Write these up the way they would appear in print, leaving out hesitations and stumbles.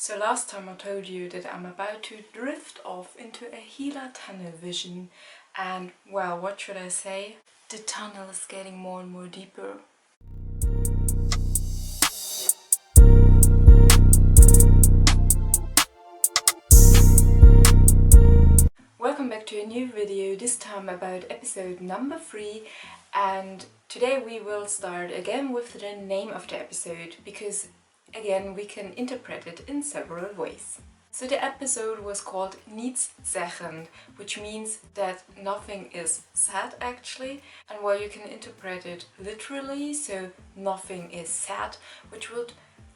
So last time I told you that I'm about to drift off into a Gila tunnel vision, and well, what should I say? The tunnel is getting more and more deeper. Welcome back to a new video, this time about episode number 3, and today we will start again with the name of the episode, because again we can interpret it in several ways. So the episode was called Niets zeggen, which means that nothing is said actually, and well, you can interpret it literally, so nothing is said, which would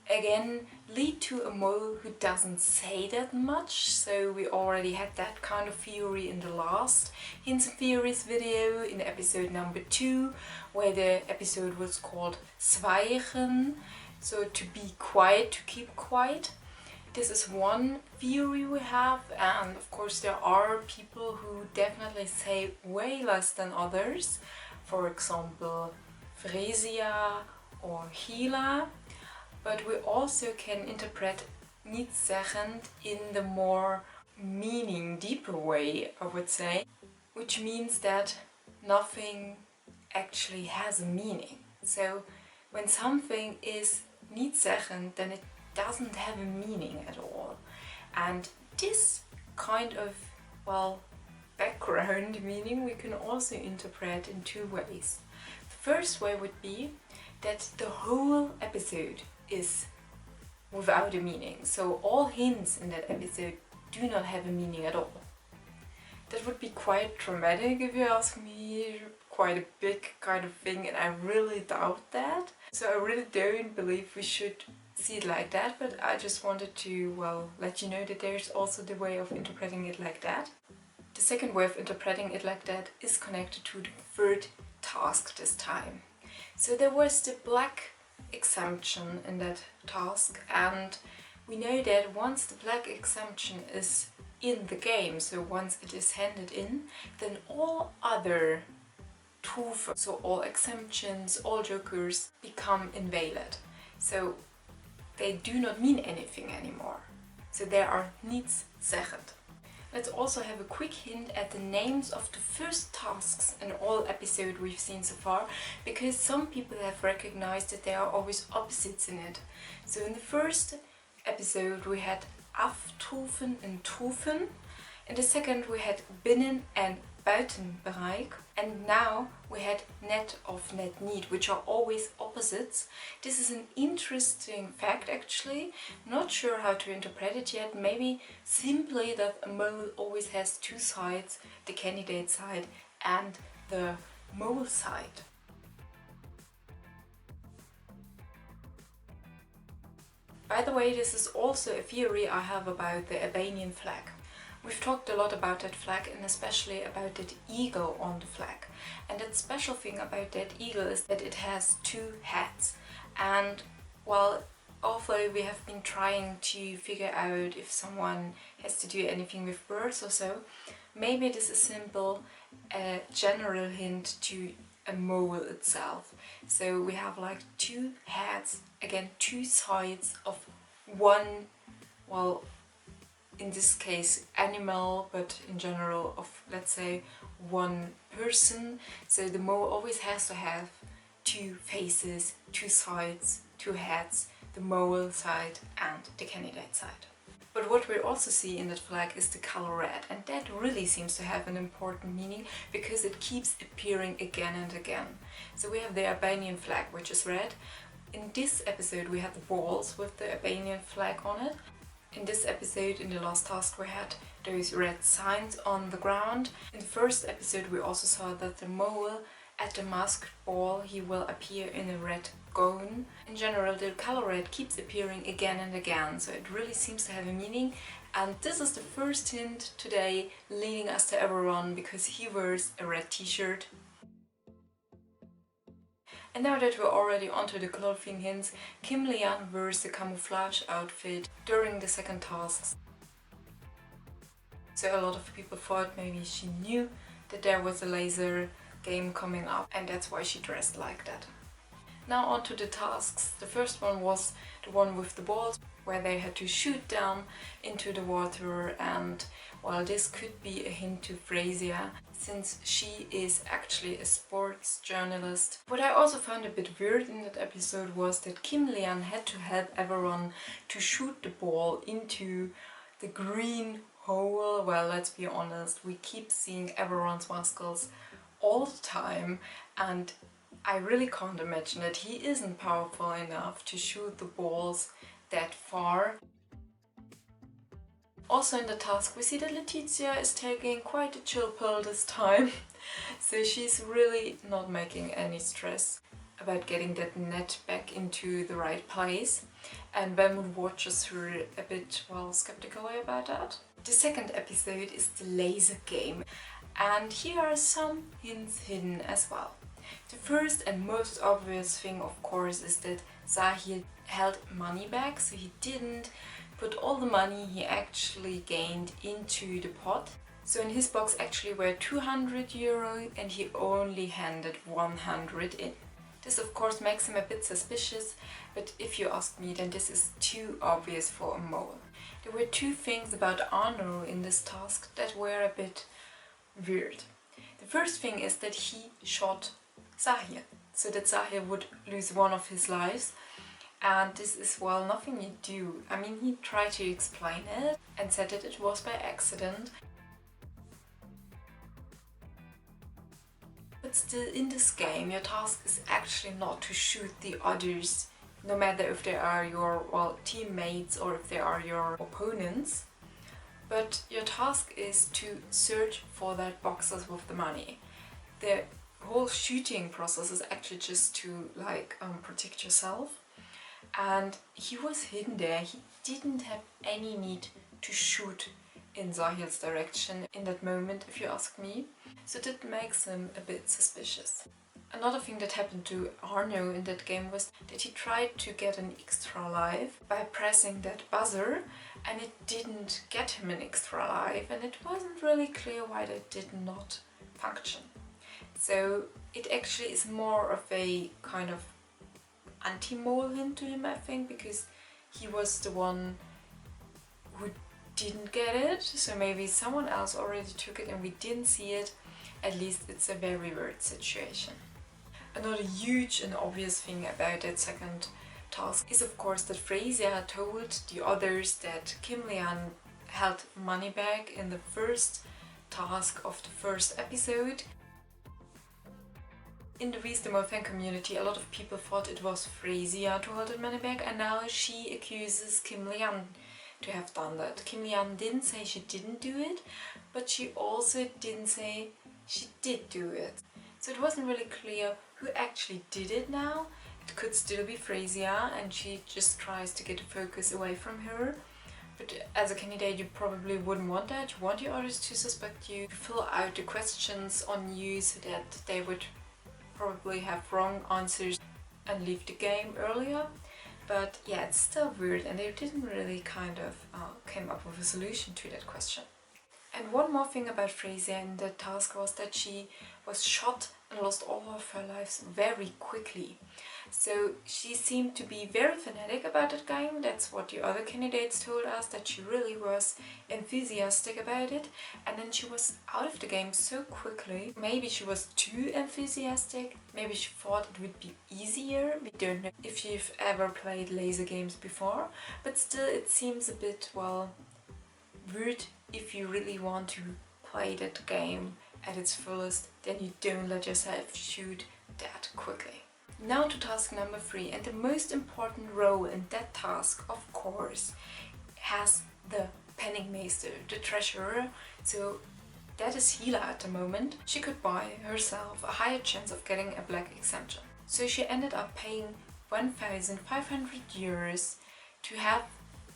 again lead to a mole who doesn't say that much. So we already had that kind of theory in the last Hints and Theories video in episode number 2, where the episode was called Zwijgen, so to be quiet, to keep quiet. This is one theory we have, and of course there are people who definitely say way less than others, for example Frisia or Gila. But we also can interpret niets zeggen in the more deeper way, I would say, which means that nothing actually has a meaning. So when something is niets zeggen, then it doesn't have a meaning at all. And this kind of, well, background meaning we can also interpret in two ways. The first way would be that the whole episode is without a meaning. So all hints in that episode do not have a meaning at all. That would be quite dramatic if you ask me, quite a big kind of thing, and I really doubt that. So I really don't believe we should see it like that, but I just wanted to, well, let you know that there's also the way of interpreting it like that. The second way of interpreting it like that is connected to the third task this time. So there was the black exemption in that task, and we know that once the black exemption is in the game, so once it is handed in, then all other troeven, so all exemptions, all jokers become invalid. So they do not mean anything anymore. So they are niets zeggen. Let's also have a quick hint at the names of the first tasks in all episodes we've seen so far, because some people have recognized that there are always opposites in it. So in the first episode we had aftroeven and troeven. In the second we had binnen and buitenbereik, and now we had net of net niet, which are always opposites. This is an interesting fact actually, not sure how to interpret it yet, maybe simply that a mole always has two sides, the candidate side and the mole side. By the way, this is also a theory I have about the Albanian flag. We've talked a lot about that flag, and especially about that eagle on the flag. And that special thing about that eagle is that it has two heads. And well, although we have been trying to figure out if someone has to do anything with birds or so, maybe this is simple a general hint to a mole itself. So we have like two heads, again two sides of one, well, in this case animal, but in general of, let's say, one person. So the mole always has to have two faces, two sides, two heads, the mole side and the candidate side. But what we also see in that flag is the color red, and that really seems to have an important meaning because it keeps appearing again and again. So we have the Albanian flag, which is red. In this episode we had the balls with the Albanian flag on it. In this episode, in the last task, we had those red signs on the ground. In the first episode we also saw that the mole at the masked ball, he will appear in a red gown. In general, the color red keeps appearing again and again, so it really seems to have a meaning. And this is the first hint today leading us to everyone, because he wears a red t-shirt. And now that we're already onto the clothing hints, Kim Lian wears the camouflage outfit during the second tasks. So a lot of people thought maybe she knew that there was a laser game coming up, and that's why she dressed like that. Now on to the tasks. The first one was the one with the balls, where they had to shoot down into the water, and well, this could be a hint to Frasier, since she is actually a sports journalist. What I also found a bit weird in that episode was that Kim Lian had to help everyone to shoot the ball into the green hole. Well, let's be honest, we keep seeing everyone's muscles all the time, and I really can't imagine that he isn't powerful enough to shoot the balls that far. Also in the task we see that Letizia is taking quite a chill pill this time, so she's really not making any stress about getting that net back into the right place, and Wermut watches her a bit, well, skeptically about that. The second episode is the laser game, and here are some hints hidden as well. The first and most obvious thing, of course, is that Zahir held money back, so he didn't put all the money he actually gained into the pot. So in his box actually were 200 euro and he only handed 100 in. This of course makes him a bit suspicious, but if you ask me, then this is too obvious for a mole. There were two things about Arno in this task that were a bit weird. The first thing is that he shot Zahir, so that Zahir would lose one of his lives. And this is, well, nothing you do. I mean, he tried to explain it and said that it was by accident. But still, in this game, your task is actually not to shoot the others, no matter if they are your, well, teammates or if they are your opponents. But your task is to search for that boxes with the money. The whole shooting process is actually just to, like, protect yourself. And he was hidden there. He didn't have any need to shoot in Zahir's direction in that moment, if you ask me. So that makes him a bit suspicious. Another thing that happened to Arno in that game was that he tried to get an extra life by pressing that buzzer, and it didn't get him an extra life, and it wasn't really clear why that did not function. So it actually is more of a kind of anti-mole hint to him, I think, because he was the one who didn't get it, so maybe someone else already took it and we didn't see it. At least it's a very weird situation. Another huge and obvious thing about that second task is of course that Frasier told the others that Kim Lian held money back in the first task of the first episode. In the WIDM-App fan community, a lot of people thought it was Frasier to hold the money back, and now she accuses Kim Lian to have done that. Kim Lian didn't say she didn't do it, but she also didn't say she did do it. So it wasn't really clear who actually did it now. It could still be Frasier, and she just tries to get the focus away from her. But as a candidate, you probably wouldn't want that. You want the others to suspect you, to fill out the questions on you so that they would probably have wrong answers and leave the game earlier. But yeah, it's still weird, and they didn't really kind of came up with a solution to that question. And one more thing about Frasier in the task was that she was shot and lost all of her lives very quickly. So she seemed to be very fanatic about that game. That's what the other candidates told us, that she really was enthusiastic about it, and then she was out of the game so quickly. Maybe she was too enthusiastic, maybe she thought it would be easier. We don't know if you've ever played laser games before, but still it seems a bit, well, weird. If you really want to play that game at its fullest, then you don't let yourself shoot that quickly. Now to task number 3, and the most important role in that task, of course, has the Penningmeister, the treasurer. So that is Hila at the moment. She could buy herself a higher chance of getting a black exemption. So she ended up paying 1,500 euros to have,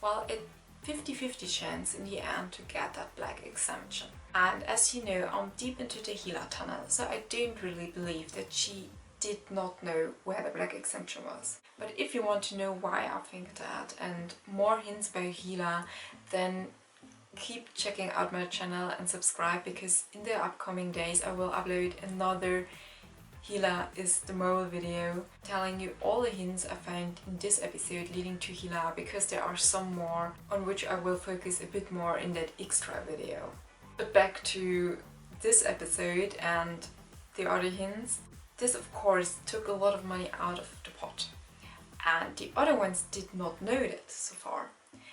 well, a 50-50 chance in the end to get that black exemption. And as you know, I'm deep into the Hila tunnel, so I don't really believe that she did not know where the black exemption was. But if you want to know why I think that and more hints about Hila, then keep checking out my channel and subscribe, because in the upcoming days I will upload another Hila is the mole video, telling you all the hints I found in this episode leading to Hila, because there are some more on which I will focus a bit more in that extra video. But back to this episode and the other hints. This of course took a lot of money out of the pot, and the other ones did not know that so far.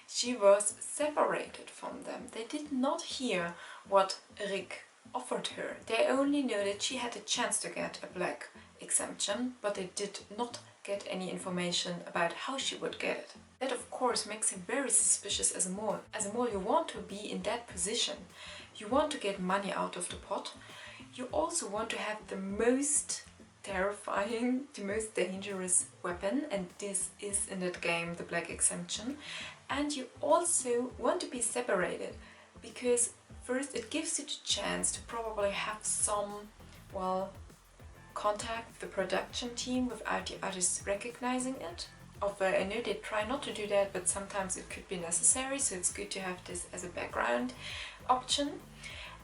She was separated from them. They did not hear what Rick offered her. They only know that she had a chance to get a black exemption, but they did not get any information about how she would get it. That of course makes him very suspicious as a mole. As a mole, you want to be in that position. You want to get money out of the pot. You also want to have the most terrifying, the most dangerous weapon, and this is in that game the black exemption. And you also want to be separated, because first it gives you the chance to probably have some, well, contact with the production team without the others recognizing it. Although I know they try not to do that, but sometimes it could be necessary, so it's good to have this as a background option.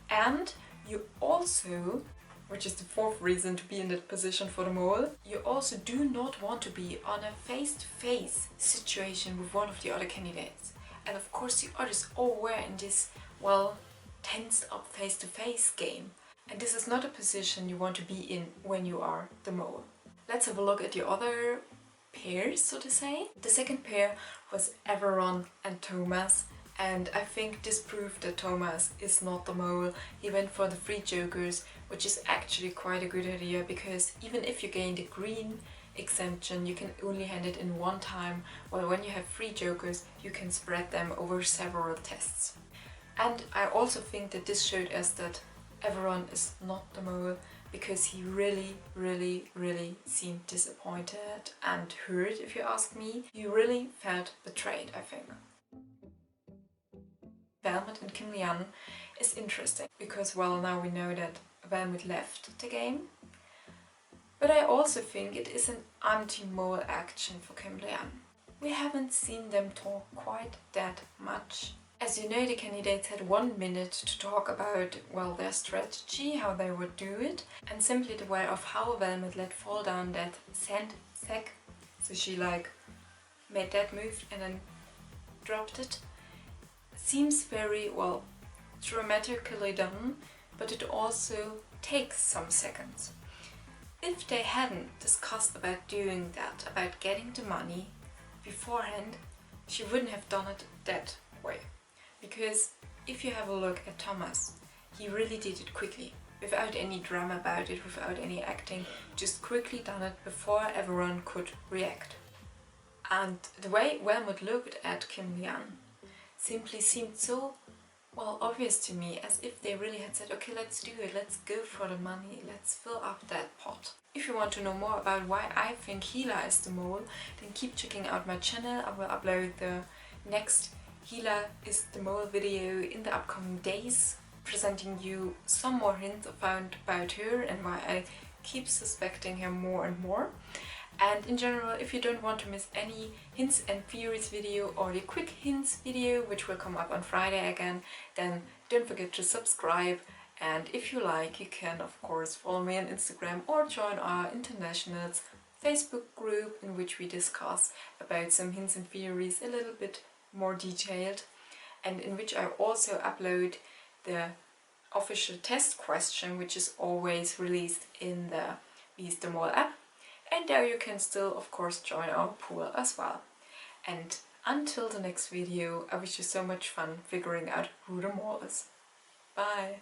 And you also, which is the fourth reason to be in that position for the mole, you also do not want to be on a face-to-face situation with one of the other candidates. And of course the others all were in this, well, tensed up face-to-face game. And this is not a position you want to be in when you are the mole. Let's have a look at the other pairs, so to say. The second pair was Everon and Thomas. And I think this proved that Thomas is not the mole. He went for the free jokers, which is actually quite a good idea, because even if you gain the green exemption, you can only hand it in one time, while when you have free jokers, you can spread them over several tests. And I also think that this showed us that Everon is not the mole, because he really seemed disappointed and hurt, if you ask me. He really felt betrayed, I think. Velmet and Kim Lian is interesting because, well, now we know that Velmet left the game. But I also think it is an anti-mole action for Kim Lian. We haven't seen them talk quite that much. As you know, the candidates had 1 minute to talk about, well, their strategy, how they would do it, and simply the way of how Velmet let fall down that sand sack. So she like made that move and then dropped it. Seems very, well, dramatically done, but it also takes some seconds. If they hadn't discussed about doing that, about getting the money beforehand, she wouldn't have done it that way. Because if you have a look at Thomas, he really did it quickly, without any drama about it, without any acting, just quickly done it before everyone could react. And the way Velmet looked at Kim Lian simply seemed so, well, obvious to me, as if they really had said, okay, let's do it, let's go for the money, let's fill up that pot. If you want to know more about why I think Hila is the mole, then keep checking out my channel. I will upload the next Hila is the mole video in the upcoming days, presenting you some more hints I found about her and why I keep suspecting her more and more. And in general, if you don't want to miss any hints and theories video or the quick hints video, which will come up on Friday again, then don't forget to subscribe. And if you like, you can of course follow me on Instagram or join our Internationals Facebook group, in which we discuss about some hints and theories a little bit more detailed, and in which I also upload the official test question, which is always released in the WIDM app. And there you can still, of course, join our pool as well. And until the next video, I wish you so much fun figuring out who the mole is. Bye!